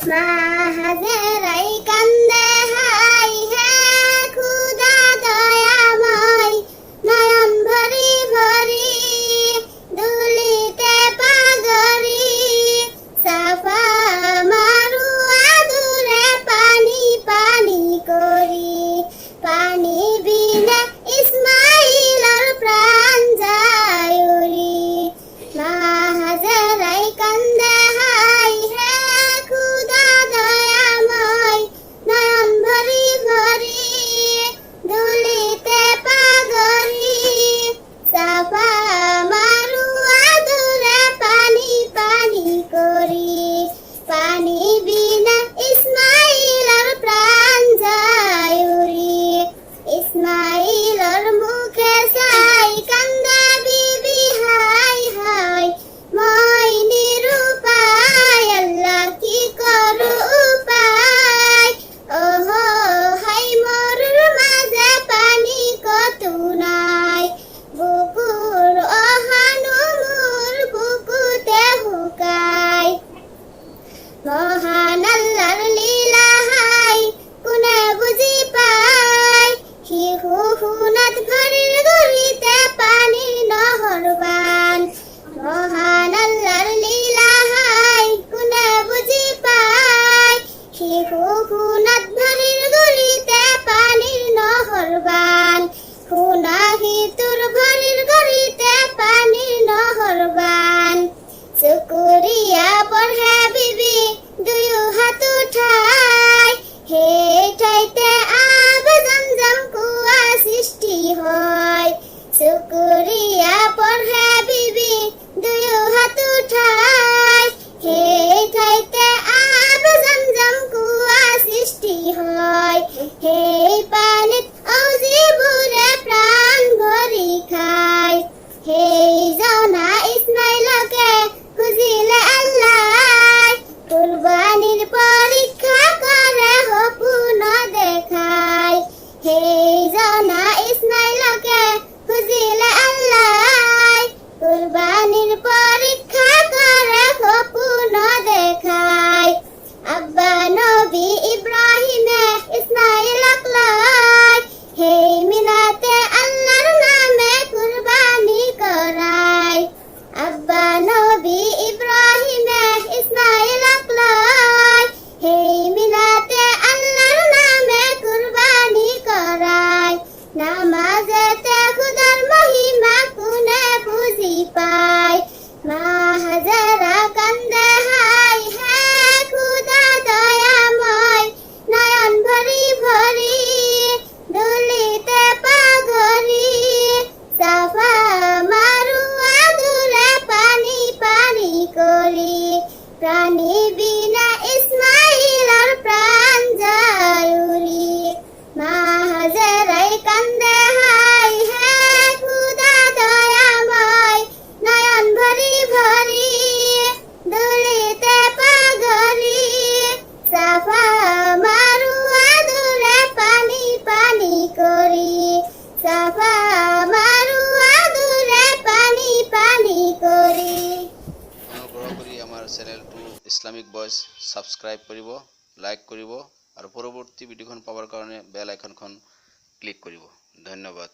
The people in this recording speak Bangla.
মা হাজেরাই কান্দে হাই হে খুদা দয়াময় নয়ন ভরি ভরি দুলিতে পাগরি সাফা মারুয়া দূরে পানি পানি করি পানি বিনা ইসমাইলের প্রাণ যায় উড়ি মা হাজেরাই কান্দে হাই হে খুদা দয়াময় নয়ন ভরি ভরি দুলিতে পাগরি সাফা মারুয়া দূরে পানি পানি করি পানি বিনা ইসমাইলের প্রাণ যায় উড়ি ইসমাইলের মুখে চাই কান্দে বিবি হাই হাই মই নিরুপায় আল্লাহ কি করু উপায় ওহো হাই মরুর মাঝে পানি কত নাই বুকুর অহানু মোর বুকুতে হুকায় মহান আল্লাহর লীলা হাই কোনে বুঝি পাই শিহু হুনাত ভরির গরিতে পানির নহরবান মহান আল্লাহর লীলা হাই কোনে বুঝি পাই শিহু হুনাত ভরির গরিতে পানির নহরবান হুনাহি তোর ভরির গরিতে পানির নহরবান শুকুরিয়া পড়ে বিবি দুয়ু হাত উঠাই হে ঠাইতে আব জমজম কুয়া সৃষ্টি হয় শুকুরিয়া পড়ে বিবি দুয়ু হাত উঠাই হে ঠাইতে আব জমজম কুয়া সৃষ্টি হয় হে পানিত অজিবুরে প্রাণ ভরি খায় হে জনা ইসমাইলকে খুঁজিলে আল্লাহ কুরবানির পরীক্ষা করে হপুন দেখায় হে জনা ইসমাইলকে খুঁজিলে আল্লাহ কুরবানির পরীক্ষা করে হপুন দেখায় আব্বা নবী ইব্রাহিমে ইসমাইল আকলাই হে মিনাতে আল্লাহর নামে কুরবানি করায় আব্বা নবী ইব্রাহিমে ইসমাইল আকলাই হে মিনাতে আল্লাহর নামে কুরবানি করায় নামাজেতে খুদার মহিমা কোনে বুঝি পায় মা হাজেরা কান্দে হাই হে খুদা দয়াময় নয়ন ভরি ভরি দুলিতে পাগরি সাফা মারুয়া দূরে পানি পানি করি প্রাণী বিনা ইসমাইলের প্রাণ যায় উড়ি মা হাজেরাই কান্দে হাই হে খুদা দয়াময় নয়ন ভরি ভরি দুলিতে পাগরি সাফা মারুয়া দূরে পানি পানি করি সাফা মারুয়া দূরে পানি পানি করি অনুগ্ৰহ কৰি আমাৰ চেনেলটো ইছলামিক ভইচ ছাবস্ক্ৰাইব কৰিব লাইক কৰিব আৰু পৰৱৰ্তী ভিডিঅ'খন পাবৰ কাৰণে বেল আইকনখন ক্লিক কৰিব ধন্যবাদ।